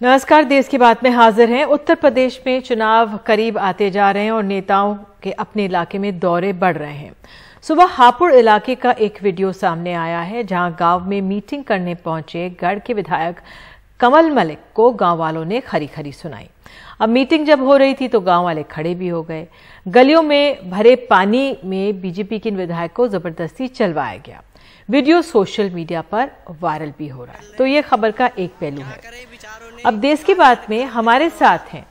नमस्कार, देश की बात में हाजिर हैं। उत्तर प्रदेश में चुनाव करीब आते जा रहे हैं और नेताओं के अपने इलाके में दौरे बढ़ रहे हैं। सुबह हापुड़ इलाके का एक वीडियो सामने आया है, जहां गांव में मीटिंग करने पहुंचे गढ़ के विधायक कमल मलिक को गांव वालों ने खरी खरी सुनाई। अब मीटिंग जब हो रही थी तो गांव वाले खड़े भी हो गए। गलियों में भरे पानी में बीजेपी के विधायक को जबरदस्ती चलवाया गया। वीडियो सोशल मीडिया पर वायरल भी हो रहा है। तो ये खबर का एक पहलू है। अब देश की बात में हमारे साथ हैं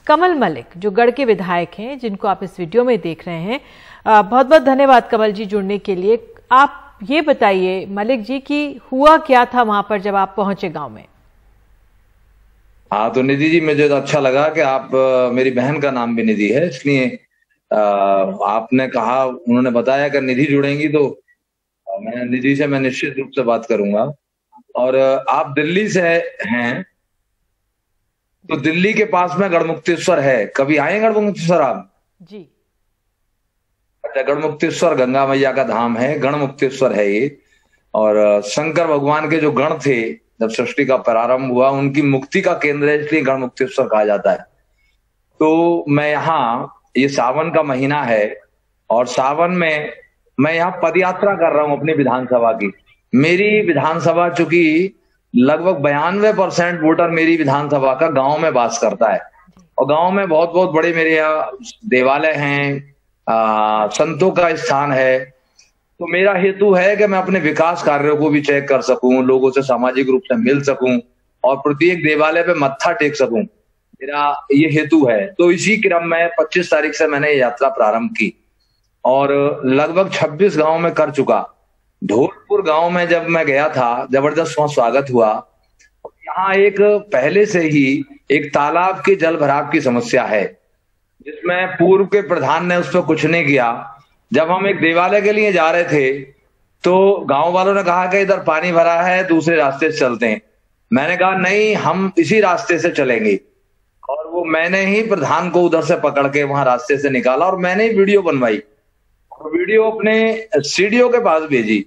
कमल मलिक, जो गढ़ के विधायक हैं, जिनको आप इस वीडियो में देख रहे हैं। बहुत बहुत धन्यवाद कमल जी जुड़ने के लिए। आप ये बताइए मलिक जी कि हुआ क्या था वहां पर जब आप पहुंचे गांव में। हाँ, तो निधि जी, मुझे तो अच्छा लगा कि आप मेरी बहन का नाम भी निधि है, इसलिए आपने कहा, उन्होंने बताया कि निधि जुड़ेंगी तो मैं निधि से निश्चित रूप से बात करूंगा। और आप दिल्ली से हैं, तो दिल्ली के पास में गढ़मुक्तेश्वर है। कभी आए गढ़मुक्तेश्वर आप? जी। अच्छा, गढ़मुक्तेश्वर गंगा मैया का धाम है, गढ़मुक्तेश्वर है ये। और शंकर भगवान के जो गण थे, जब सृष्टि का प्रारंभ हुआ, उनकी मुक्ति का केंद्र है, इसलिए गढ़मुक्तेश्वर कहा जाता है। तो मैं यहाँ, ये सावन का महीना है और सावन में मैं यहाँ पदयात्रा कर रहा हूँ अपनी विधानसभा की। मेरी विधानसभा, चूंकि लगभग 92% वोटर मेरी विधानसभा का गांव में वास करता है, और गांव में बहुत बहुत बड़े मेरे यहाँ देवालय हैं, संतों का स्थान है। तो मेरा हेतु है कि मैं अपने विकास कार्यों को भी चेक कर सकूं, लोगों से सामाजिक रूप से मिल सकूं और प्रत्येक देवालय पे मत्था टेक सकूं। मेरा ये हेतु है। तो इसी क्रम में 25 तारीख से मैंने ये यात्रा प्रारंभ की और लगभग 26 गांव में कर चुका। धौलपुर गांव में जब मैं गया था, जबरदस्त वहां स्वागत हुआ। यहाँ एक पहले से ही एक तालाब के जल भराव की समस्या है, जिसमें पूर्व के प्रधान ने उस पर कुछ नहीं किया। जब हम एक देवालय के लिए जा रहे थे तो गांव वालों ने कहा कि इधर पानी भरा है, दूसरे रास्ते से चलते हैं। मैंने कहा नहीं, हम इसी रास्ते से चलेंगे। और वो मैंने ही प्रधान को उधर से पकड़ के वहां रास्ते से निकाला और मैंने ही वीडियो बनवाई और वीडियो अपने सीडीओ के पास भेजी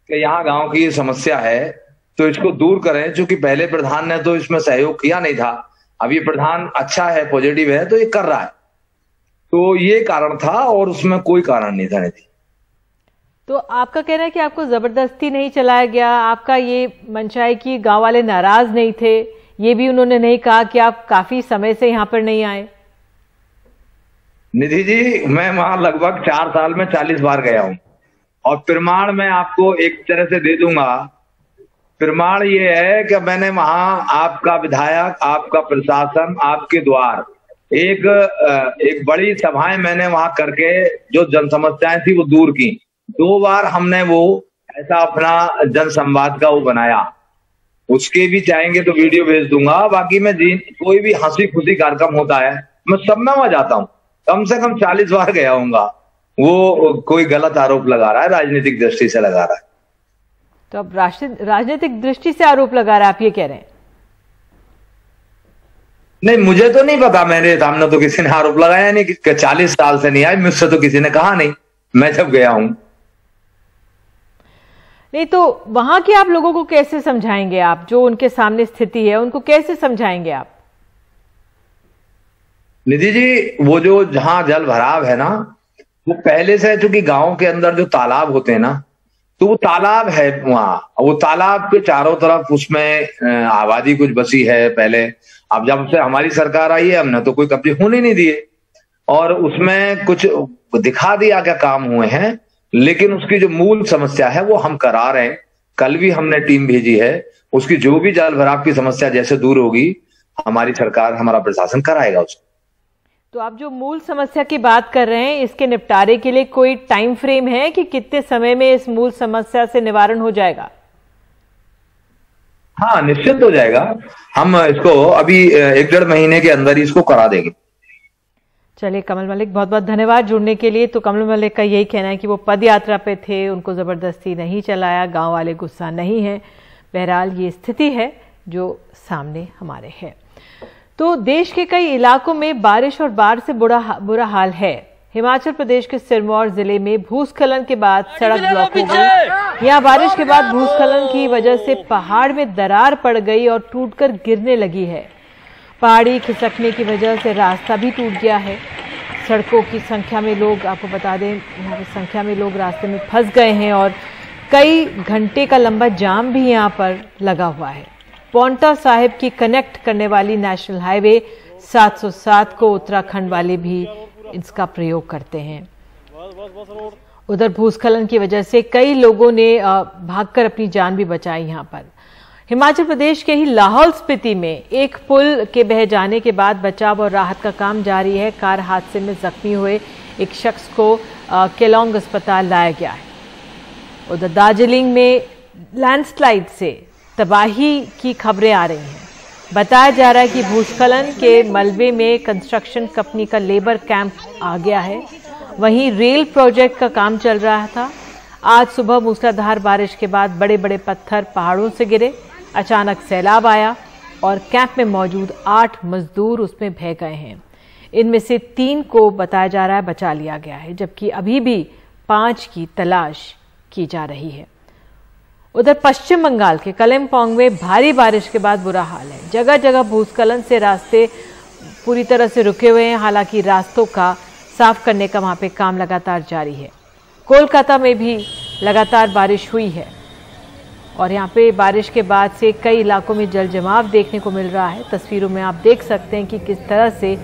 कि यहाँ गांव की ये समस्या है, तो इसको दूर करें। क्योंकि पहले प्रधान ने तो इसमें सहयोग किया नहीं था, अब ये प्रधान अच्छा है, पॉजिटिव है, तो ये कर रहा है। तो ये कारण था और उसमें कोई कारण नहीं था। नहीं। तो आपका कहना है कि आपको जबरदस्ती नहीं चलाया गया, आपका ये मंशा है कि गांव वाले नाराज नहीं थे, ये भी उन्होंने नहीं कहा कि आप काफी समय से यहाँ पर नहीं आए? निधि जी, मैं वहां लगभग 4 साल में 40 बार गया हूं और प्रमाण मैं आपको एक तरह से दे दूंगा। प्रमाण ये है कि मैंने वहां आपका विधायक, आपका प्रशासन, आपके द्वार, एक बड़ी सभाएं मैंने वहां करके जो जन समस्याएं थी वो दूर की। 2 बार हमने वो ऐसा अपना जन संवाद का वो बनाया, उसके भी चाहेंगे तो वीडियो भेज दूंगा। बाकी मैं कोई भी हंसी खुशी कार्यक्रम होता है, मैं सब में वहां जाता हूँ। कम से कम 40 बार गया हूँगा। वो कोई गलत आरोप लगा रहा है, राजनीतिक दृष्टि से लगा रहा है। तो अब राजनीतिक दृष्टि से आरोप लगा रहा है, आप ये कह रहे हैं? नहीं, मुझे तो नहीं पता, मेरे सामने तो किसी ने आरोप लगाया नहीं कि 40 साल से नहीं आए, मुझसे तो किसी ने कहा नहीं, मैं जब गया हूं। नहीं, तो वहां के आप लोगों को कैसे समझाएंगे? आप जो उनके सामने स्थिति है उनको कैसे समझाएंगे आप? निधि जी, वो जो जहां जल भराव है ना, वो पहले से, चूंकि गांव के अंदर जो तालाब होते हैं ना, तो वो तालाब है वहां, वो तालाब के चारों तरफ उसमें आबादी कुछ बसी है पहले। अब जब से हमारी सरकार आई है, हमने तो कोई कब्जे होने नहीं दिए और उसमें कुछ दिखा दिया क्या काम हुए हैं, लेकिन उसकी जो मूल समस्या है वो हम करा रहे हैं। कल भी हमने टीम भेजी है, उसकी जो भी जल भराव की समस्या जैसे दूर होगी, हमारी सरकार, हमारा प्रशासन कराएगा उसको। तो आप जो मूल समस्या की बात कर रहे हैं, इसके निपटारे के लिए कोई टाइम फ्रेम है कि कितने समय में इस मूल समस्या से निवारण हो जाएगा? हाँ, निश्चित हो जाएगा। हम इसको अभी 1-1.5 महीने के अंदर ही इसको करा देंगे। चलिए कमल मलिक, बहुत बहुत धन्यवाद जुड़ने के लिए। तो कमल मलिक का यही कहना है कि वो पद यात्रा पे थे, उनको जबरदस्ती नहीं चलाया, गांव वाले गुस्सा नहीं है। बहरहाल ये स्थिति है जो सामने हमारे है। तो देश के कई इलाकों में बारिश और बाढ़ से बुरा हाल है। हिमाचल प्रदेश के सिरमौर जिले में भूस्खलन के बाद सड़क ब्लॉक हो गई। यहाँ बारिश के बाद भूस्खलन की वजह से पहाड़ में दरार पड़ गई और टूटकर गिरने लगी है। पहाड़ी खिसकने की वजह से रास्ता भी टूट गया है। सड़कों की संख्या में लोग, आपको बता दें, यहाँ पे संख्या में लोग रास्ते में फंस गए हैं और कई घंटे का लंबा जाम भी यहाँ पर लगा हुआ है। पांवटा साहिब की कनेक्ट करने वाली नेशनल हाईवे 707 को उत्तराखंड वाले भी इसका प्रयोग करते हैं। उधर भूस्खलन की वजह से कई लोगों ने भागकर अपनी जान भी बचाई। यहाँ पर हिमाचल प्रदेश के ही लाहौल स्पीति में एक पुल के बह जाने के बाद बचाव और राहत का काम जारी है। कार हादसे में जख्मी हुए एक शख्स को केलोंग अस्पताल लाया गया है। उधर दार्जिलिंग में लैंडस्लाइड से तबाही की खबरें आ रही हैं। बताया जा रहा है कि भूस्खलन के मलबे में कंस्ट्रक्शन कंपनी का लेबर कैंप आ गया है। वहीं रेल प्रोजेक्ट का काम चल रहा था। आज सुबह मूसलाधार बारिश के बाद बड़े बड़े पत्थर पहाड़ों से गिरे। अचानक सैलाब आया और कैंप में मौजूद 8 मजदूर उसमें बह गए हैं। इनमें से 3 को बताया जा रहा है बचा लिया गया है, जबकि अभी भी 5 की तलाश की जा रही है। उधर पश्चिम बंगाल के कलिम्पोंग में भारी बारिश के बाद बुरा हाल है। जगह जगह भूस्खलन से रास्ते पूरी तरह से रुके हुए हैं। हालांकि रास्तों का साफ करने का वहां पे काम लगातार जारी है। कोलकाता में भी लगातार बारिश हुई है और यहाँ पे बारिश के बाद से कई इलाकों में जल जमाव देखने को मिल रहा है। तस्वीरों में आप देख सकते हैं कि किस तरह से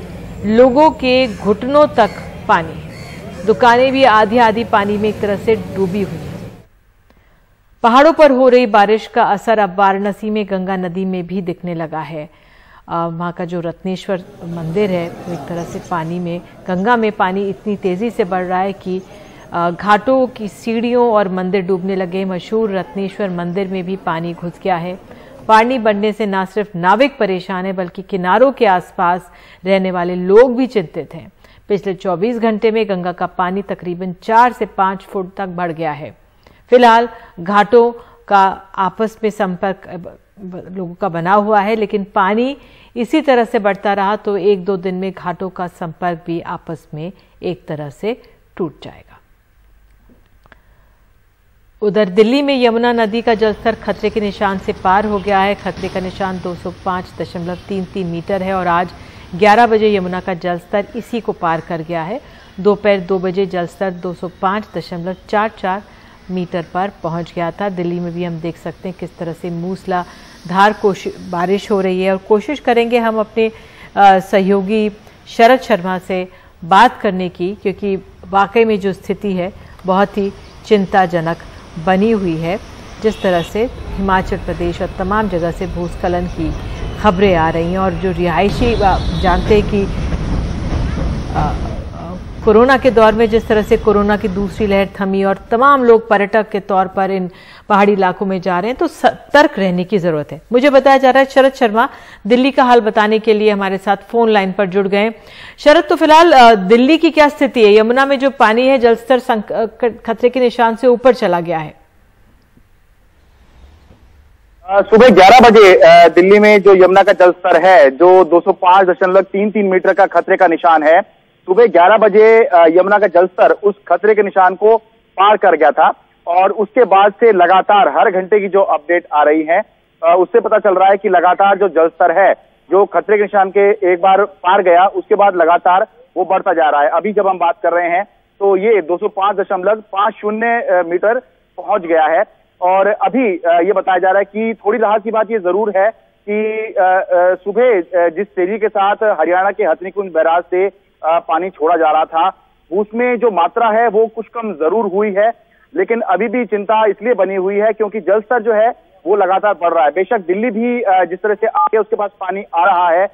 लोगों के घुटनों तक पानी है। दुकानें भी आधी आधी पानी में एक तरह से डूबी हुई है। पहाड़ों पर हो रही बारिश का असर अब वाराणसी में गंगा नदी में भी दिखने लगा है। वहाँ का जो रत्नेश्वर मंदिर है वो एक तरह से पानी में, गंगा में पानी इतनी तेजी से बढ़ रहा है कि घाटों की सीढ़ियों और मंदिर डूबने लगे। मशहूर रत्नेश्वर मंदिर में भी पानी घुस गया है। पानी बढ़ने से न सिर्फ नाविक परेशान है बल्कि किनारों के आसपास रहने वाले लोग भी चिंतित हैं। पिछले 24 घंटे में गंगा का पानी तकरीबन 4 से 5 फुट तक बढ़ गया है। फिलहाल घाटों का आपस में संपर्क लोगों का बना हुआ है, लेकिन पानी इसी तरह से बढ़ता रहा तो 1-2 दिन में घाटों का संपर्क भी आपस में एक तरह से टूट जाएगा। उधर दिल्ली में यमुना नदी का जलस्तर खतरे के निशान से पार हो गया है। खतरे का निशान 205.33 मीटर है और आज 11 बजे यमुना का जलस्तर इसी को पार कर गया है। दोपहर 2 बजे जलस्तर 205.44 मीटर पर पहुंच गया था। दिल्ली में भी हम देख सकते हैं किस तरह से मूसलाधार बारिश हो रही है और कोशिश करेंगे हम अपने सहयोगी शरद शर्मा से बात करने की, क्योंकि वाकई में जो स्थिति है बहुत ही चिंताजनक बनी हुई है। जिस तरह से हिमाचल प्रदेश और तमाम जगह से भूस्खलन की खबरें आ रही हैं और जो रिहायशी जानते हैं कि कोरोना के दौर में जिस तरह से कोरोना की दूसरी लहर थमी और तमाम लोग पर्यटक के तौर पर इन पहाड़ी इलाकों में जा रहे हैं, तो सतर्क रहने की जरूरत है। मुझे बताया जा रहा है शरद शर्मा दिल्ली का हाल बताने के लिए हमारे साथ फोन लाइन पर जुड़ गए। शरद, तो फिलहाल दिल्ली की क्या स्थिति है? यमुना में जो पानी है जलस्तर खतरे के निशान से ऊपर चला गया है। सुबह 11 बजे दिल्ली में जो यमुना का जलस्तर है जो 205.33 मीटर का खतरे का निशान है, सुबह 11 बजे यमुना का जलस्तर उस खतरे के निशान को पार कर गया था और उसके बाद से लगातार हर घंटे की जो अपडेट आ रही है उससे पता चल रहा है कि लगातार जो जलस्तर है जो खतरे के निशान के एक बार पार गया उसके बाद लगातार वो बढ़ता जा रहा है। अभी जब हम बात कर रहे हैं तो ये 205.50 मीटर पहुंच गया है और अभी ये बताया जा रहा है कि थोड़ी राहत की बात ये जरूर है कि सुबह जिस तेजी के साथ हरियाणा के हथनीकुंड बैराज से पानी छोड़ा जा रहा था उसमें जो मात्रा है वो कुछ कम जरूर हुई है, लेकिन अभी भी चिंता इसलिए बनी हुई है क्योंकि जलस्तर जो है वो लगातार बढ़ रहा है। बेशक दिल्ली भी जिस तरह से आगे उसके पास पानी आ रहा है,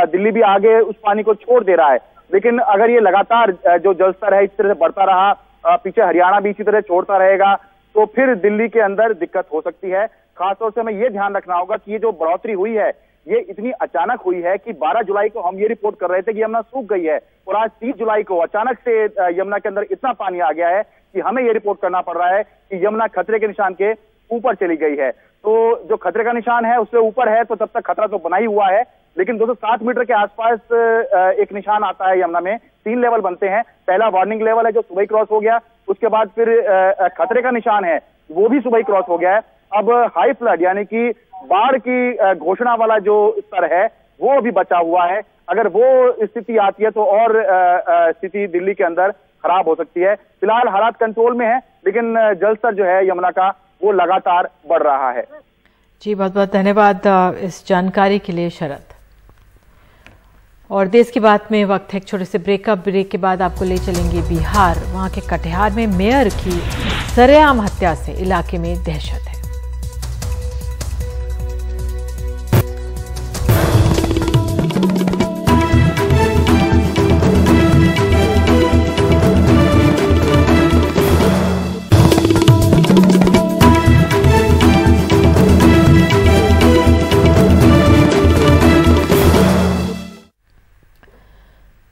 दिल्ली भी आगे उस पानी को छोड़ दे रहा है, लेकिन अगर ये लगातार जो जलस्तर है इस तरह से बढ़ता रहा, पीछे हरियाणा भी इसी तरह छोड़ता रहेगा तो फिर दिल्ली के अंदर दिक्कत हो सकती है। खासतौर से हमें ये ध्यान रखना होगा कि ये जो बढ़ोतरी हुई है ये इतनी अचानक हुई है कि 12 जुलाई को हम ये रिपोर्ट कर रहे थे कि यमुना सूख गई है और आज 30 जुलाई को अचानक से यमुना के अंदर इतना पानी आ गया है कि हमें ये रिपोर्ट करना पड़ रहा है कि यमुना खतरे के निशान के ऊपर चली गई है। तो जो खतरे का निशान है उससे ऊपर है तो तब तक खतरा तो बना ही हुआ है, लेकिन 207 मीटर के आसपास एक निशान आता है। यमुना में 3 लेवल बनते हैं। पहला वार्निंग लेवल है जो सुबह क्रॉस हो गया, उसके बाद फिर खतरे का निशान है वो भी सुबह ही क्रॉस हो गया है। अब हाई फ्लड यानी कि बाढ़ की घोषणा वाला जो स्तर है वो अभी बचा हुआ है। अगर वो स्थिति आती है तो और स्थिति दिल्ली के अंदर खराब हो सकती है। फिलहाल हालात कंट्रोल में है, लेकिन जलस्तर जो है यमुना का वो लगातार बढ़ रहा है। जी, बहुत बहुत धन्यवाद इस जानकारी के लिए शरद। और देश की बात में वक्त है एक छोटे से ब्रेक के बाद आपको ले चलेंगे बिहार। वहां के कटिहार में मेयर की सरेआम हत्या से इलाके में दहशत है।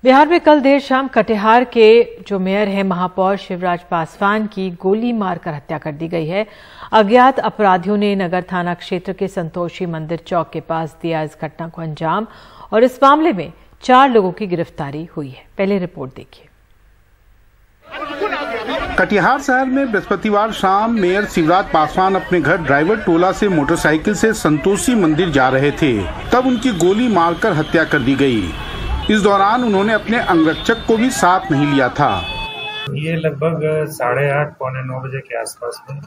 बिहार में कल देर शाम कटिहार के जो मेयर हैं महापौर शिवराज पासवान की गोली मारकर हत्या कर दी गई है। अज्ञात अपराधियों ने नगर थाना क्षेत्र के संतोषी मंदिर चौक के पास दिया इस घटना को अंजाम और इस मामले में 4 लोगों की गिरफ्तारी हुई है। पहले रिपोर्ट देखिए। कटिहार शहर में बृहस्पतिवार शाम मेयर शिवराज पासवान अपने घर ड्राइवर टोला से मोटरसाइकिल से संतोषी मंदिर जा रहे थे, तब उनकी गोली मारकर हत्या कर दी गई। इस दौरान उन्होंने अपने अंगरक्षक को भी साथ नहीं लिया था। ये लगभग 8:30 पौने 9 बजे के आसपास में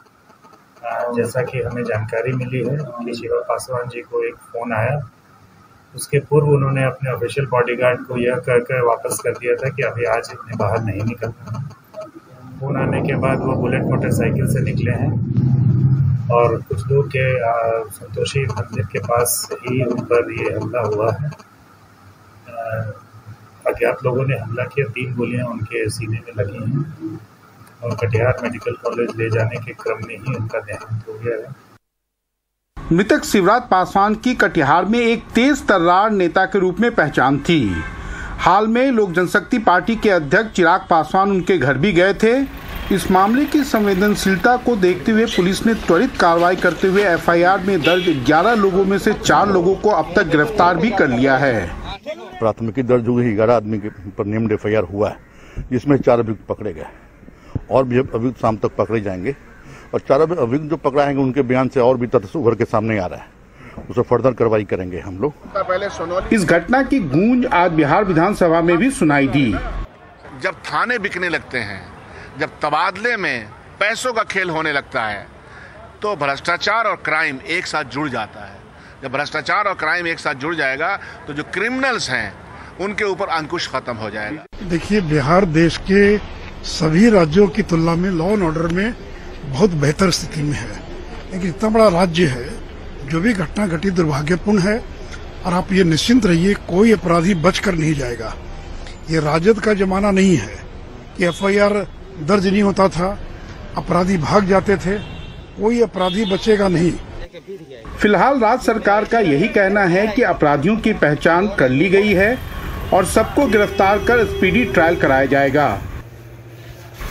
जैसा कि हमें जानकारी मिली है कि शिवराज पासवान जी को एक फोन आया। उसके पूर्व उन्होंने अपने ऑफिशियल बॉडीगार्ड को यह कहकर वापस कर दिया था कि अभी आज इन्हें बाहर नहीं निकलना है। फोन आने के बाद वो बुलेट मोटरसाइकिल से निकले हैं और कुछ दूर के संतोषी मंदिर के पास ही उन पर ये हमला हुआ है। अज्ञात लोगों ने हमला किया, 3 गोलियां उनके सीने में लगी हैं और कटिहार मेडिकल कॉलेज ले जाने के क्रम में ही उनका देहांत हो गया है। मृतक शिवराज पासवान की कटिहार में एक तेज तर्रार नेता के रूप में पहचान थी। हाल में लोक जनशक्ति पार्टी के अध्यक्ष चिराग पासवान उनके घर भी गए थे। इस मामले की संवेदनशीलता को देखते हुए पुलिस ने त्वरित कार्रवाई करते हुए एफआईआर में दर्ज 11 लोगों में से 4 लोगों को अब तक गिरफ्तार भी कर लिया है। प्राथमिकी दर्ज हुई 11 आदमी के पर नेम्ड एफआईआर हुआ है, जिसमें 4 अभियुक्त पकड़े गए और भी अभियुक्त शाम तक पकड़े जाएंगे और 4 अभियुक्त जो पकड़ाएंगे उनके बयान से और भी तथ्य उभर के सामने आ रहा है, उसे फर्दर कार्रवाई करेंगे हम लोग। इस घटना की गूंज आज बिहार विधानसभा में भी सुनाई दी। जब थाने बिकने लगते हैं, जब तबादले में पैसों का खेल होने लगता है, तो भ्रष्टाचार और क्राइम एक साथ जुड़ जाता है। जब भ्रष्टाचार और क्राइम एक साथ जुड़ जाएगा तो जो क्रिमिनल्स हैं उनके ऊपर अंकुश खत्म हो जाएगा। देखिए, बिहार देश के सभी राज्यों की तुलना में लॉ एंड ऑर्डर में बहुत बेहतर स्थिति में है, लेकिन इतना बड़ा राज्य है, जो भी घटना घटी दुर्भाग्यपूर्ण है और आप ये निश्चिंत रहिए कोई अपराधी बचकर नहीं जाएगा। ये राजद का जमाना नहीं है कि एफआईआर दर्ज नहीं होता था, अपराधी भाग जाते थे, कोई अपराधी बचेगा नहीं। फिलहाल राज्य सरकार का यही कहना है कि अपराधियों की पहचान कर ली गई है और सबको गिरफ्तार कर स्पीडी ट्रायल कराया जाएगा।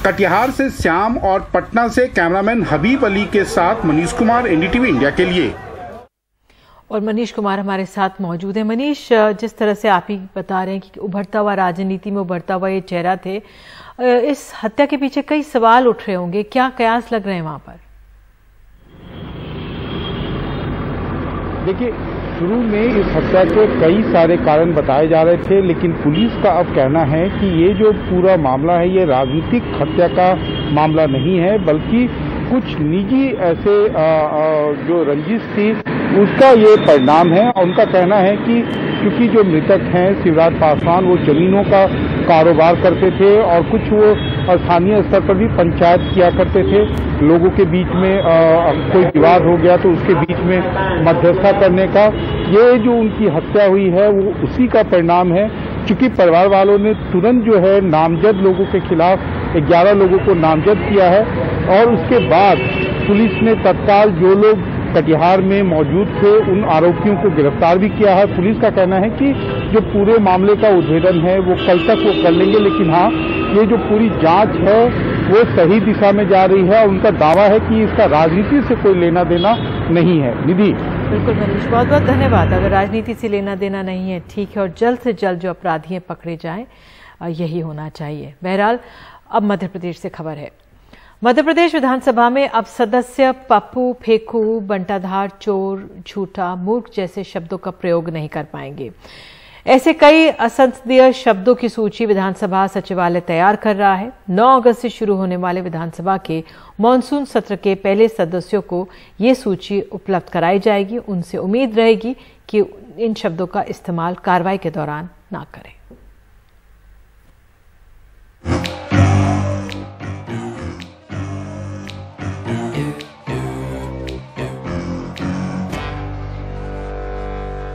कटिहार से श्याम और पटना से कैमरामैन हबीब अली के साथ मनीष कुमार, एनडीटीवी इंडिया के लिए। और मनीष कुमार हमारे साथ मौजूद है। मनीष, जिस तरह से आप ही बता रहे हैं कि उभरता हुआ राजनीति में उभरता हुआ ये चेहरा थे, इस हत्या के पीछे कई सवाल उठ रहे होंगे, क्या कयास लग रहे हैं वहां पर? देखिए, शुरू में इस हत्या के कई सारे कारण बताए जा रहे थे, लेकिन पुलिस का अब कहना है कि ये जो पूरा मामला है ये राजनीतिक हत्या का मामला नहीं है, बल्कि कुछ निजी ऐसे जो रंजिश थी उसका ये परिणाम है। और उनका कहना है कि क्योंकि जो मृतक हैं शिवराज पासवान, वो जमीनों का कारोबार करते थे और कुछ वो स्थानीय स्तर पर भी पंचायत किया करते थे। लोगों के बीच में कोई विवाद हो गया तो उसके बीच में मध्यस्थता करने का ये जो उनकी हत्या हुई है वो उसी का परिणाम है। चूंकि परिवार वालों ने तुरंत जो है नामजद लोगों के खिलाफ 11 लोगों को नामजद किया है और उसके बाद पुलिस ने तत्काल जो लोग कटिहार में मौजूद थे उन आरोपियों को गिरफ्तार भी किया है। पुलिस का कहना है कि जो पूरे मामले का उद्भेदन है वो कल तक वो कर लेंगे, लेकिन हाँ, ये जो पूरी जांच है वो सही दिशा में जा रही है और उनका दावा है कि इसका राजनीति से कोई लेना देना नहीं है। निधि, बिल्कुल मनीष, बहुत बहुत धन्यवाद। अगर राजनीति से लेना देना नहीं है, ठीक है, और जल्द से जल्द जो अपराधी हैं पकड़े जाएं, यही होना चाहिए। बहरहाल अब मध्य प्रदेश से खबर है। मध्य प्रदेश विधानसभा में अब सदस्य पप्पू, फेंकू, बंटाधार, चोर, झूठा, मूर्ख जैसे शब्दों का प्रयोग नहीं कर पाएंगे। ऐसे कई असंसदीय शब्दों की सूची विधानसभा सचिवालय तैयार कर रहा है। 9 अगस्त से शुरू होने वाले विधानसभा के मॉनसून सत्र के पहले सदस्यों को ये सूची उपलब्ध कराई जाएगी। उनसे उम्मीद रहेगी कि इन शब्दों का इस्तेमाल कार्रवाई के दौरान ना करें।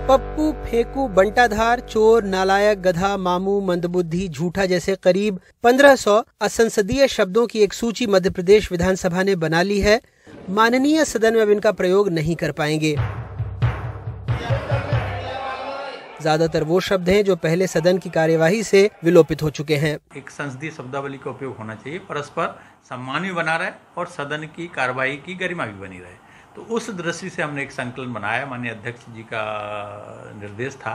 पप्पू, फेंकू, बंटाधार, चोर, नालायक, गधा, मामू, मंदबुद्धि, झूठा जैसे करीब 1500 असंसदीय शब्दों की एक सूची मध्य प्रदेश विधानसभा ने बना ली है। माननीय सदन में अब इनका प्रयोग नहीं कर पाएंगे। ज्यादातर वो शब्द हैं जो पहले सदन की कार्यवाही से विलोपित हो चुके हैं। एक संसदीय शब्दावली का उपयोग होना चाहिए, परस्पर सम्मान भी बना रहे और सदन की कार्यवाही की गरिमा भी बनी रहे। तो उस दृष्टि से हमने एक संकलन बनाया। माननीय अध्यक्ष जी का निर्देश था,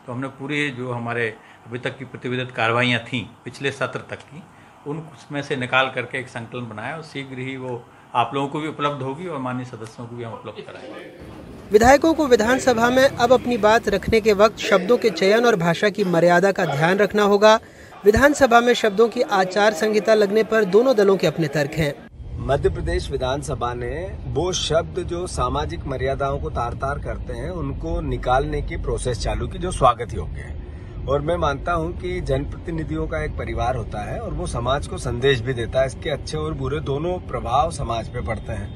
तो हमने पूरे जो हमारे अभी तक की प्रतिवेदित कार्रवाइयाँ थीं पिछले सत्र तक की, उनमें से निकाल करके एक संकलन बनाया और शीघ्र ही वो आप लोगों को भी उपलब्ध होगी और माननीय सदस्यों को भी हम उपलब्ध कराएंगे। विधायकों को विधानसभा में अब अपनी बात रखने के वक्त शब्दों के चयन और भाषा की मर्यादा का ध्यान रखना होगा। विधानसभा में शब्दों की आचार संहिता लगने पर दोनों दलों के अपने तर्क हैं। मध्य प्रदेश विधानसभा ने वो शब्द जो सामाजिक मर्यादाओं को तार तार करते हैं उनको निकालने की प्रोसेस चालू की, जो स्वागत योग्य है। और मैं मानता हूं कि जनप्रतिनिधियों का एक परिवार होता है और वो समाज को संदेश भी देता है। इसके अच्छे और बुरे दोनों प्रभाव समाज पे पड़ते हैं।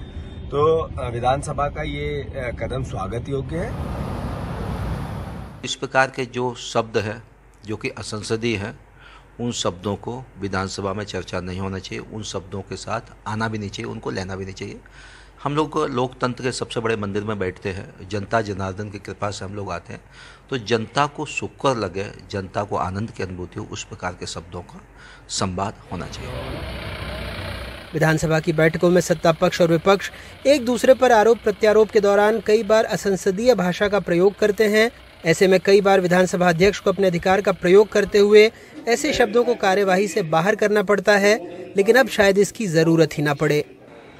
तो विधानसभा का ये कदम स्वागत योग्य है। इस प्रकार के जो शब्द है जो कि असंसदीय है, उन शब्दों को विधानसभा में चर्चा नहीं होना चाहिए। उन शब्दों के साथ आना भी नहीं चाहिए, उनको लेना भी नहीं चाहिए। हम लोग लोकतंत्र के सबसे बड़े मंदिर में बैठते हैं, जनता जनार्दन की कृपा से हम लोग आते हैं। तो जनता को सुकर लगे, जनता को आनंद की अनुभूति हो, उस प्रकार के शब्दों का संवाद होना चाहिए। विधानसभा की बैठकों में सत्ता पक्ष और विपक्ष एक दूसरे पर आरोप प्रत्यारोप के दौरान कई बार असंसदीय भाषा का प्रयोग करते हैं। ऐसे में कई बार विधानसभा अध्यक्ष को अपने अधिकार का प्रयोग करते हुए ऐसे शब्दों को कार्यवाही से बाहर करना पड़ता है, लेकिन अब शायद इसकी जरूरत ही ना पड़े।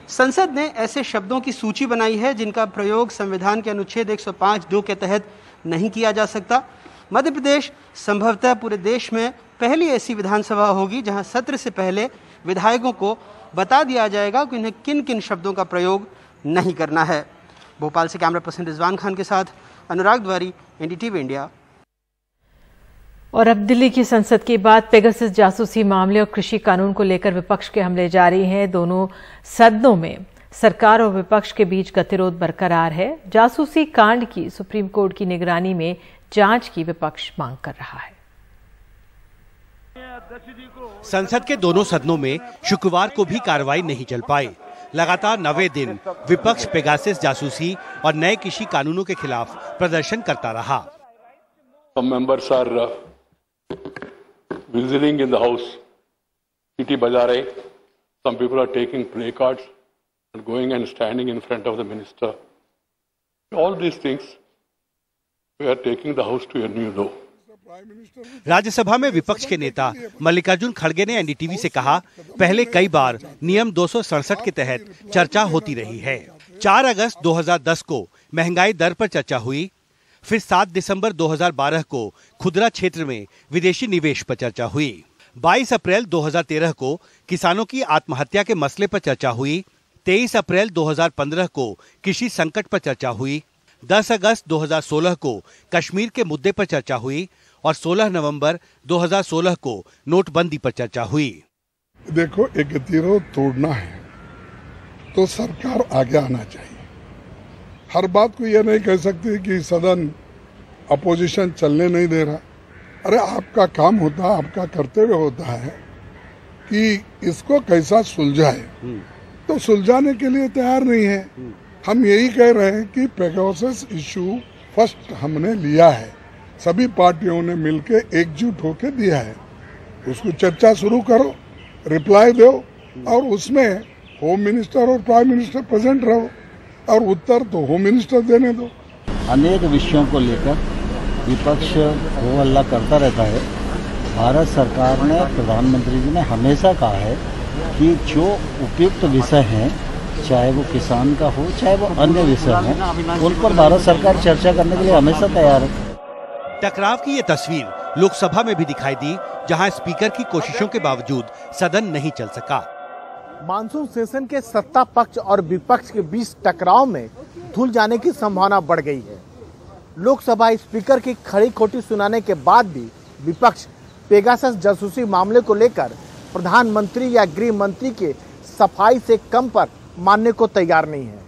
संसद ने ऐसे शब्दों की सूची बनाई है जिनका प्रयोग संविधान के अनुच्छेद 105(2) के तहत नहीं किया जा सकता। मध्य प्रदेश संभवतः पूरे देश में पहली ऐसी विधानसभा होगी जहां सत्र से पहले विधायकों को बता दिया जाएगा कि उन्हें किन किन शब्दों का प्रयोग नहीं करना है। भोपाल से कैमरा पर्सन रिजवान खान के साथ अनुराग द्वारी, एनडीटीवी इंडिया। और अब दिल्ली की संसद की बात। पेगासस जासूसी मामले और कृषि कानून को लेकर विपक्ष के हमले जारी हैं। दोनों सदनों में सरकार और विपक्ष के बीच गतिरोध बरकरार है। जासूसी कांड की सुप्रीम कोर्ट की निगरानी में जांच की विपक्ष मांग कर रहा है। संसद के दोनों सदनों में शुक्रवार को भी कार्रवाई नहीं चल पाई। लगातार 9वें दिन विपक्ष पेगासस जासूसी और नए कृषि कानूनों के खिलाफ प्रदर्शन करता रहा। Some members are visiting in the house, P.T. Bajare. Some people are taking play cards and going and standing in front of the minister. All these things, we are taking the house to a new low. Rajya Sabha में विपक्ष के नेता मल्लिकार्जुन खड़गे ने NDTV से कहा, पहले कई बार नियम 267 के तहत चर्चा होती रही है। 4 अगस्त 2010 को महंगाई दर पर चर्चा हुई, फिर 7 दिसंबर 2012 को खुदरा क्षेत्र में विदेशी निवेश पर चर्चा हुई। 22 अप्रैल 2013 को किसानों की आत्महत्या के मसले पर चर्चा हुई। 23 अप्रैल 2015 को कृषि संकट पर चर्चा हुई। 10 अगस्त 2016 को कश्मीर के मुद्दे पर चर्चा हुई और 16 नवंबर 2016 को नोटबंदी पर चर्चा हुई। देखो, एक गतिरोध तोड़ना है तो सरकार आगे आना चाहिए। हर बात को यह नहीं कह सकती कि सदन अपोजिशन चलने नहीं दे रहा। अरे आपका काम होता है, आपका कर्तव्य होता है कि इसको कैसा सुलझाए, तो सुलझाने के लिए तैयार नहीं है। हम यही कह रहे हैं कि पेगासस इशू फर्स्ट हमने लिया है, सभी पार्टियों ने मिलकर एकजुट होकर दिया है। उसको चर्चा शुरू करो, रिप्लाई दो और उसमें होम मिनिस्टर और प्राइम मिनिस्टर प्रेजेंट रहो और उत्तर तो होम मिनिस्टर देने दो। अनेक विषयों को लेकर विपक्ष हो हल्ला करता रहता है। भारत सरकार ने, प्रधानमंत्री जी ने हमेशा कहा है कि जो उपयुक्त विषय हैं, चाहे वो किसान का हो चाहे वो अन्य विषय हो, उन पर भारत सरकार चर्चा करने के लिए हमेशा तैयार है। टकराव की ये तस्वीर लोकसभा में भी दिखाई दी, जहां स्पीकर की कोशिशों के बावजूद सदन नहीं चल सका। मानसून सेशन के सत्ता पक्ष और विपक्ष के बीच टकराव में धुल जाने की संभावना बढ़ गई है। लोकसभा स्पीकर की खड़ी खोटी सुनाने के बाद भी विपक्ष पेगासस जासूसी मामले को लेकर प्रधानमंत्री या गृह मंत्री के सफाई से कम पर मानने को तैयार नहीं है।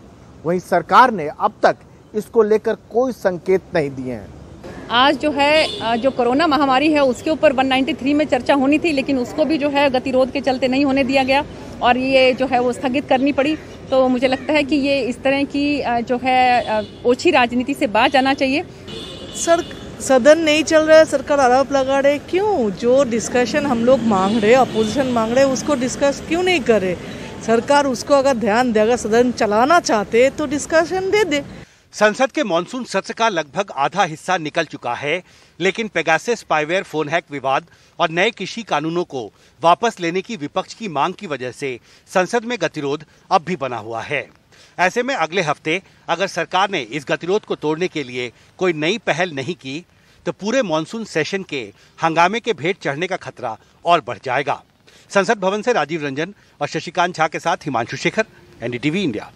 वहीं सरकार ने अब तक इसको लेकर कोई संकेत नहीं दिए हैं। आज जो है जो कोरोना महामारी है उसके ऊपर 193 में चर्चा होनी थी, लेकिन उसको भी जो है गतिरोध के चलते नहीं होने दिया गया और ये जो है वो स्थगित करनी पड़ी। तो मुझे लगता है कि ये इस तरह की जो है ओछी राजनीति से बाज आना चाहिए। सदन नहीं चल रहा है, सरकार आरोप लगा रहे, क्यों? जो डिस्कशन हम लोग मांग रहे, अपोजिशन मांग रहे, उसको डिस्कस क्यों नहीं कर रहे? सरकार उसको अगर ध्यान देगा, सदन चलाना चाहते तो डिस्कशन दे दे। संसद के मॉनसून सत्र का लगभग आधा हिस्सा निकल चुका है, लेकिन पेगासस स्पाईवेयर फोन हैक विवाद और नए कृषि कानूनों को वापस लेने की विपक्ष की मांग की वजह से संसद में गतिरोध अब भी बना हुआ है। ऐसे में अगले हफ्ते अगर सरकार ने इस गतिरोध को तोड़ने के लिए कोई नई पहल नहीं की तो पूरे मॉनसून सेशन के हंगामे के भेंट चढ़ने का खतरा और बढ़ जाएगा। संसद भवन से राजीव रंजन और शशिकांत झा के साथ हिमांशु शेखर, एनडीटीवी इंडिया।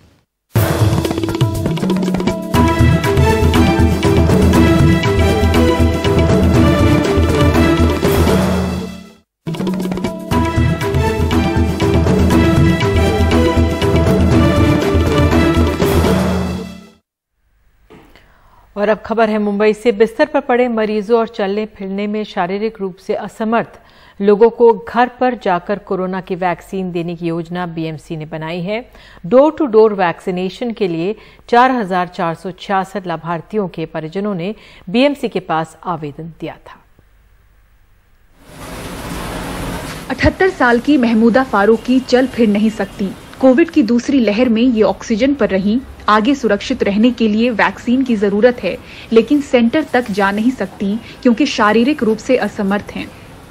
और अब खबर है मुंबई से। बिस्तर पर पड़े मरीजों और चलने फिरने में शारीरिक रूप से असमर्थ लोगों को घर पर जाकर कोरोना की वैक्सीन देने की योजना बीएमसी ने बनाई है। डोर टू डोर वैक्सीनेशन के लिए 4,466 लाभार्थियों के परिजनों ने बीएमसी के पास आवेदन दिया था। 78 साल की महमूदा फारूकी चल फिर नहीं सकती। कोविड की दूसरी लहर में ये ऑक्सीजन पर रहीं। आगे सुरक्षित रहने के लिए वैक्सीन की जरूरत है, लेकिन सेंटर तक जा नहीं सकती क्योंकि शारीरिक रूप से असमर्थ हैं।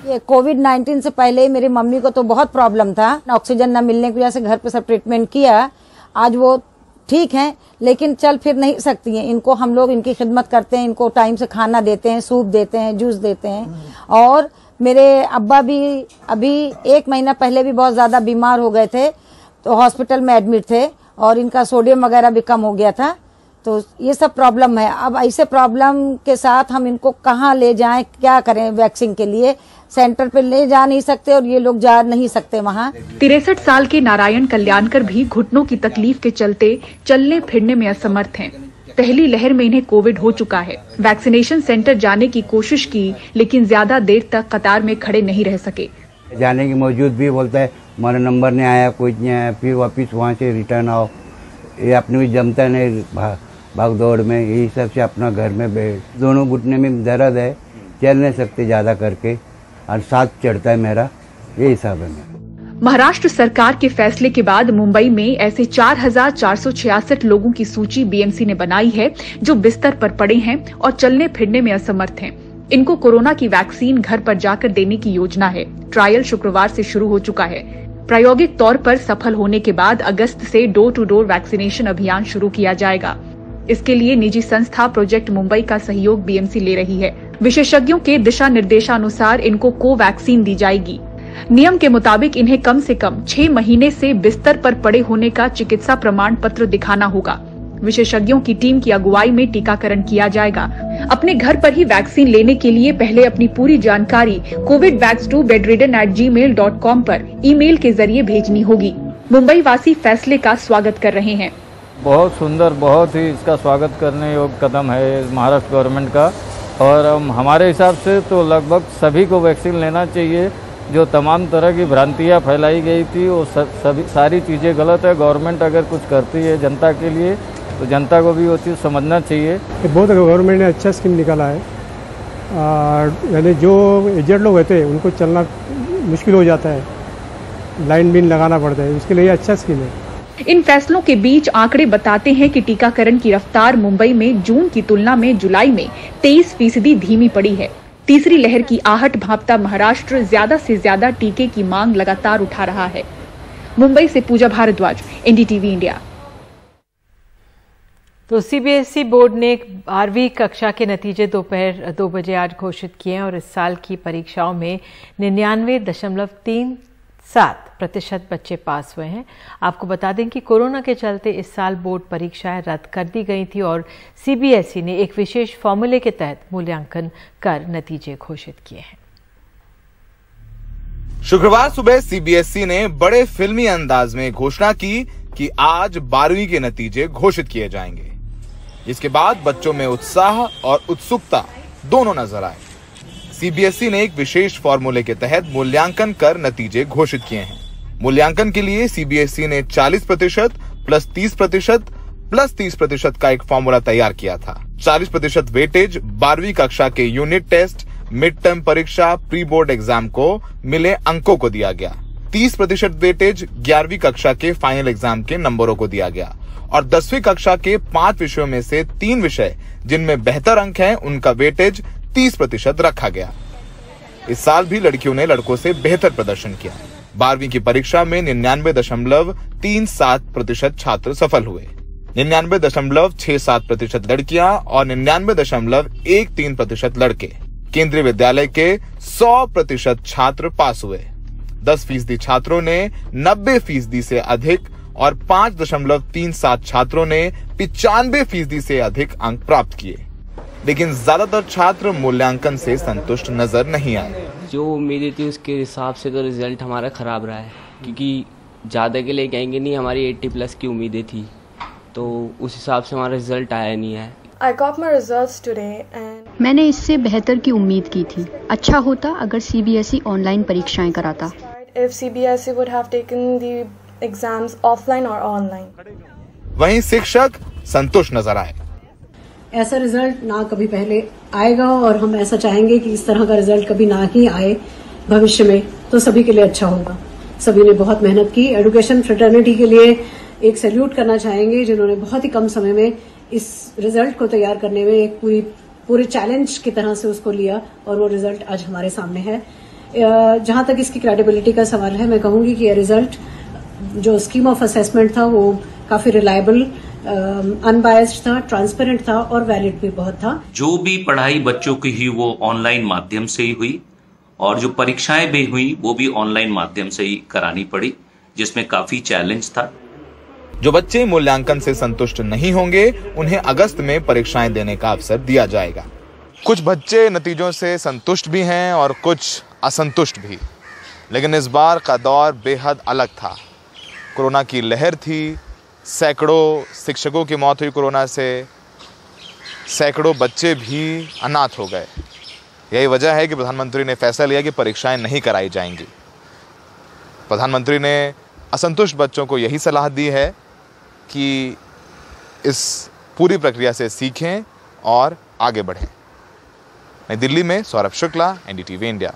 ये कोविड-19 से पहले मेरी मम्मी को तो बहुत प्रॉब्लम था, ऑक्सीजन न मिलने की वजह से घर पे सब ट्रीटमेंट किया। आज वो ठीक हैं, लेकिन चल फिर नहीं सकती हैं। इनको हम लोग इनकी खिदमत करते हैं, इनको टाइम से खाना देते हैं, सूप देते हैं, जूस देते हैं। और मेरे अब्बा भी अभी 1 महीना पहले भी बहुत ज्यादा बीमार हो गए थे, तो हॉस्पिटल में एडमिट थे और इनका सोडियम वगैरह भी कम हो गया था। तो ये सब प्रॉब्लम है। अब ऐसे प्रॉब्लम के साथ हम इनको कहाँ ले जाएं, क्या करें? वैक्सीन के लिए सेंटर पे ले जा नहीं सकते और ये लोग जा नहीं सकते वहाँ। 63 साल के नारायण कल्याणकर भी घुटनों की तकलीफ के चलते चलने फिरने में असमर्थ हैं। पहली लहर में इन्हें कोविड हो चुका है। वैक्सीनेशन सेंटर जाने की कोशिश की, लेकिन ज्यादा देर तक कतार में खड़े नहीं रह सके। जाने के मौजूद भी बोलता है हमारा नंबर नहीं आया, कुछ नहीं आया, फिर वापिस वहाँ से रिटर्न आओ। ये अपने भी जमता नहीं, भाग दौड़ में यही सब से अपना घर में बैठ। दोनों घुटने में दर्द है, चल नहीं सकते ज्यादा करके, और साथ चढ़ता है मेरा, ये हिसाब है मेरा। महाराष्ट्र सरकार के फैसले के बाद मुंबई में ऐसे 4,466 लोगों की सूची बीएमसी ने बनाई है जो बिस्तर पर पड़े हैं और चलने फिरने में असमर्थ हैं। इनको कोरोना की वैक्सीन घर पर जाकर देने की योजना है। ट्रायल शुक्रवार से शुरू हो चुका है। प्रायोगिक तौर पर सफल होने के बाद अगस्त से डोर टू डोर वैक्सीनेशन अभियान शुरू किया जाएगा। इसके लिए निजी संस्था प्रोजेक्ट मुंबई का सहयोग बीएमसी ले रही है। विशेषज्ञों के दिशा निर्देशानुसार इनको कोवैक्सीन दी जाएगी। नियम के मुताबिक इन्हें कम से कम 6 महीने से बिस्तर पर पड़े होने का चिकित्सा प्रमाण पत्र दिखाना होगा। विशेषज्ञों की टीम की अगुवाई में टीकाकरण किया जाएगा। अपने घर पर ही वैक्सीन लेने के लिए पहले अपनी पूरी जानकारी covidvax2bedridden@gmail.com पर ईमेल के जरिए भेजनी होगी। मुंबई वासी फैसले का स्वागत कर रहे हैं। बहुत सुंदर, बहुत ही इसका स्वागत करने योग्य कदम है महाराष्ट्र गवर्नमेंट का। और हमारे हिसाब से तो लगभग सभी को वैक्सीन लेना चाहिए। जो तमाम तरह की भ्रांतियाँ फैलाई गई थी वो सभी सारी चीज़ें गलत है। गवर्नमेंट अगर कुछ करती है जनता के लिए तो जनता को भी वो चीज़ समझना चाहिए। बहुत गवर्नमेंट ने अच्छा स्कीम निकाला है। यानी जो एजेड लोग होते हैं उनको चलना मुश्किल हो जाता है, लाइन बीन लगाना पड़ता है, उसके लिए अच्छा स्कीम है। इन फैसलों के बीच आंकड़े बताते हैं कि टीकाकरण की रफ्तार मुंबई में जून की तुलना में जुलाई में 23% धीमी पड़ी है। तीसरी लहर की आहट भांपता महाराष्ट्र ज्यादा से ज्यादा टीके की मांग लगातार उठा रहा है। मुंबई से पूजा भारद्वाज, एनडीटीवी इंडिया। तो सीबीएसई बोर्ड ने 12वीं कक्षा के नतीजे दोपहर 2 बजे आज घोषित किए हैं और इस साल की परीक्षाओं में 99.37% बच्चे पास हुए हैं। आपको बता दें कि कोरोना के चलते इस साल बोर्ड परीक्षाएं रद्द कर दी गई थी और सीबीएसई ने एक विशेष फॉर्मूले के तहत मूल्यांकन कर नतीजे घोषित किए हैं। शुक्रवार सुबह सीबीएसई ने बड़े फिल्मी अंदाज में घोषणा की कि आज 12वीं के नतीजे घोषित किए जाएंगे। इसके बाद बच्चों में उत्साह और उत्सुकता दोनों नजर आए। सीबीएसई ने एक विशेष फॉर्मूले के तहत मूल्यांकन कर नतीजे घोषित किए हैं। मूल्यांकन के लिए सीबीएसई ने 40% प्लस 30% प्लस 30% का एक फॉर्मूला तैयार किया था। 40% वेटेज 12वीं कक्षा के यूनिट टेस्ट, मिड टर्म परीक्षा, प्री बोर्ड एग्जाम को मिले अंकों को दिया गया। 30% वेटेज 11वीं कक्षा के फाइनल एग्जाम के नंबरों को दिया गया और 10वीं कक्षा के 5 विषयों में से 3 विषय जिनमें बेहतर अंक हैं उनका वेटेज 30% रखा गया। इस साल भी लड़कियों ने लड़कों से बेहतर प्रदर्शन किया। 12वीं की परीक्षा में 99.37% छात्र सफल हुए। 99.67% लड़कियां और 99.13% लड़के। केंद्रीय विद्यालय के 100% छात्र पास हुए। 10% छात्रों ने 90% से अधिक और 5.37 छात्रों ने 95% से अधिक अंक प्राप्त किए। लेकिन ज्यादातर छात्र मूल्यांकन से संतुष्ट नजर नहीं आए। जो उम्मीदें थी उसके हिसाब से तो रिजल्ट हमारा खराब रहा है, क्योंकि ज्यादा के लिए कहेंगे नहीं, हमारी 80+ की उम्मीदें थी, तो उस हिसाब से हमारा रिजल्ट आया नहीं है। I got my results today and... मैंने इससे बेहतर की उम्मीद की थी। अच्छा होता अगर सीबीएसई ऑनलाइन परीक्षाएं कराता। If CBSE would have taken the exams offline or online. वहीं शिक्षक संतुष्ट नजर आए। ऐसा रिजल्ट ना कभी पहले आएगा और हम ऐसा चाहेंगे कि इस तरह का रिजल्ट कभी ना ही आए भविष्य में, तो सभी के लिए अच्छा होगा। सभी ने बहुत मेहनत की। एजुकेशन फ्रेटर्निटी के लिए एक सैल्यूट करना चाहेंगे, जिन्होंने बहुत ही कम समय में इस रिजल्ट को तैयार करने में एक पूरे चैलेंज की तरह से उसको लिया और वो रिजल्ट आज हमारे सामने है। जहां तक इसकी क्रेडिबिलिटी का सवाल है, मैं कहूंगी कि यह रिजल्ट जो स्कीम ऑफ असेसमेंट था वो काफी रिलायबल, अनबायस्ड था, ट्रांसपेरेंट था और वैलिड भी बहुत था। जो भी पढ़ाई बच्चों की हुई वो ऑनलाइन माध्यम से ही हुई और जो परीक्षाएं भी हुई वो भी ऑनलाइन माध्यम से ही करानी पड़ी, जिसमें काफी चैलेंज था। जो बच्चे मूल्यांकन से संतुष्ट नहीं होंगे उन्हें अगस्त में परीक्षाएं देने का अवसर दिया जाएगा। कुछ बच्चे नतीजों से संतुष्ट भी हैं और कुछ असंतुष्ट भी, लेकिन इस बार का दौर बेहद अलग था। कोरोना की लहर थी, सैकड़ों शिक्षकों की मौत हुई कोरोना से, सैकड़ों बच्चे भी अनाथ हो गए। यही वजह है कि प्रधानमंत्री ने फैसला लिया कि परीक्षाएं नहीं कराई जाएंगी। प्रधानमंत्री ने असंतुष्ट बच्चों को यही सलाह दी है कि इस पूरी प्रक्रिया से सीखें और आगे बढ़ें। नई दिल्ली में Saurabh Shukla, NDTV India.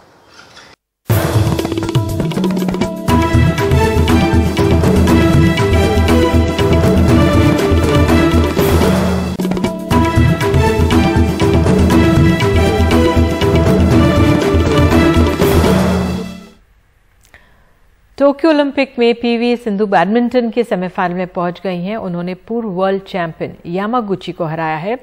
Tokyo Olympic में पीवी सिंधु बैडमिंटन के सेमीफाइनल में पहुंच गई हैं। उन्होंने पूर्व वर्ल्ड चैंपियन यामागुची को हराया है।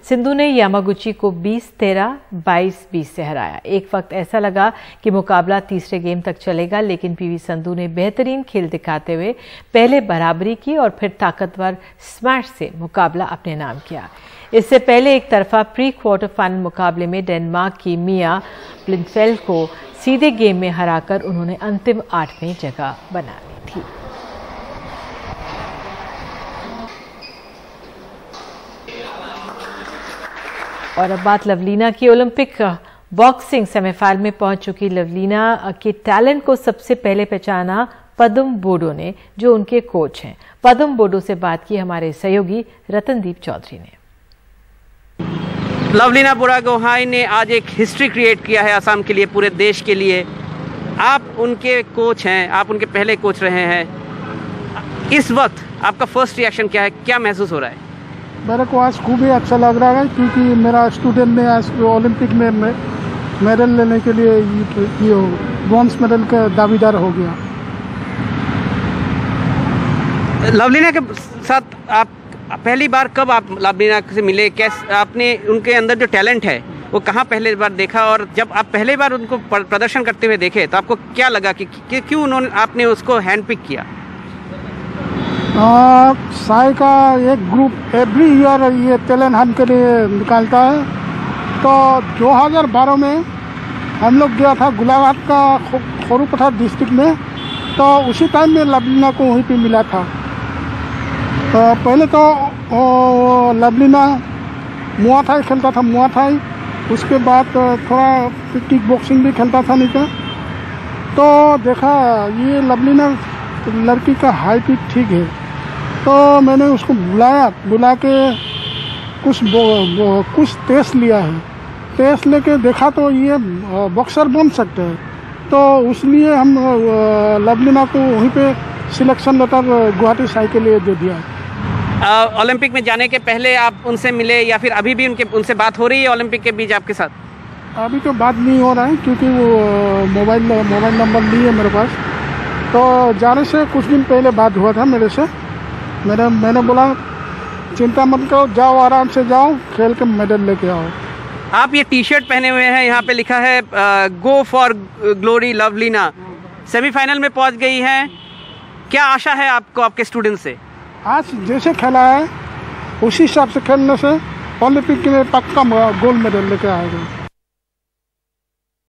सिंधु ने यामागुची को 20-13, 22-20 से हराया। एक वक्त ऐसा लगा कि मुकाबला तीसरे गेम तक चलेगा, लेकिन पीवी सिंधु ने बेहतरीन खेल दिखाते हुए पहले बराबरी की और फिर ताकतवर स्मैश से मुकाबला अपने नाम किया। इससे पहले एक तरफा प्री क्वार्टर फाइनल मुकाबले में डेनमार्क की मिया ब्लिंडफेल्ड को सीधे गेम में हराकर उन्होंने अंतिम 8 में जगह बना ली थी। और अब बात लवलीना की। ओलंपिक बॉक्सिंग सेमीफाइनल में पहुंच चुकी लवलीना के टैलेंट को सबसे पहले पहचाना पद्म बोडो ने, जो उनके कोच हैं। पद्म बोडो से बात की हमारे सहयोगी रतनदीप चौधरी ने। लवलीना बुरागोहाई ने आज एक हिस्ट्री क्रिएट किया है असम के लिए, पूरे देश के लिए। आप उनके कोच हैं, आप उनके पहले कोच रहे हैं। इस वक्त आपका फर्स्ट रिएक्शन क्या है, क्या महसूस हो रहा है? मेरे को आज खूब ही अच्छा लग रहा है, क्योंकि मेरा स्टूडेंट ने आज ओलंपिक में मेडल लेने के लिए ये ब्रॉन्ज मेडल का दावेदार हो गया। लवलीना के साथ आप पहली बार कब आप लवलीना से मिले? कैसे आपने उनके अंदर जो टैलेंट है वो कहाँ पहले बार देखा, और जब आप पहले बार उनको प्रदर्शन करते हुए देखे तो आपको क्या लगा कि क्यों उन्होंने आपने उसको हैंड पिक किया? साई का एक ग्रुप एवरी ईयर ये टैलेंट हंट के लिए निकालता है। तो 2012 में हम लोग गया था गोलाघाट का खोरूपथार डिस्ट्रिक्ट में, तो उसी टाइम में लवलीना को वहीं पे मिला था। तो पहले तो लवलीना मुआ थाई खेलता था, मुआ थाई, उसके बाद थोड़ा किक बॉक्सिंग भी खेलता था नीचे। तो देखा ये लवलीना लड़की का हाइट भी ठीक है, तो मैंने उसको बुला के कुछ टेस्ट लिया है। टेस्ट लेके देखा तो ये बॉक्सर बन सकते हैं, तो उसलिए हम लवलीना को वहीं पे सिलेक्शन लेटर गुवाहाटी साई के लिए दे दिया। ओलंपिक में जाने के पहले आप उनसे मिले या फिर अभी भी उनसे बात हो रही है ओलंपिक के बीच आपके साथ? अभी तो बात नहीं हो रहा है क्योंकि वो मोबाइल नंबर नहीं है मेरे पास। तो जाने से कुछ दिन पहले बात हुआ था मेरे से। मैंने बोला चिंता मत करो, जाओ आराम से जाओ, खेल के मेडल लेके आओ। आप ये टी शर्ट पहने हुए हैं, यहाँ पे लिखा है go for glory Lovlina, semifinal में पहुँच गई हैं। क्या आशा है आपको आपके स्टूडेंट से? आज जैसे खेला है उसी हिसाब से खेलने से ओलंपिक के लिए पक्का गोल्ड मेडल लेके आएगा।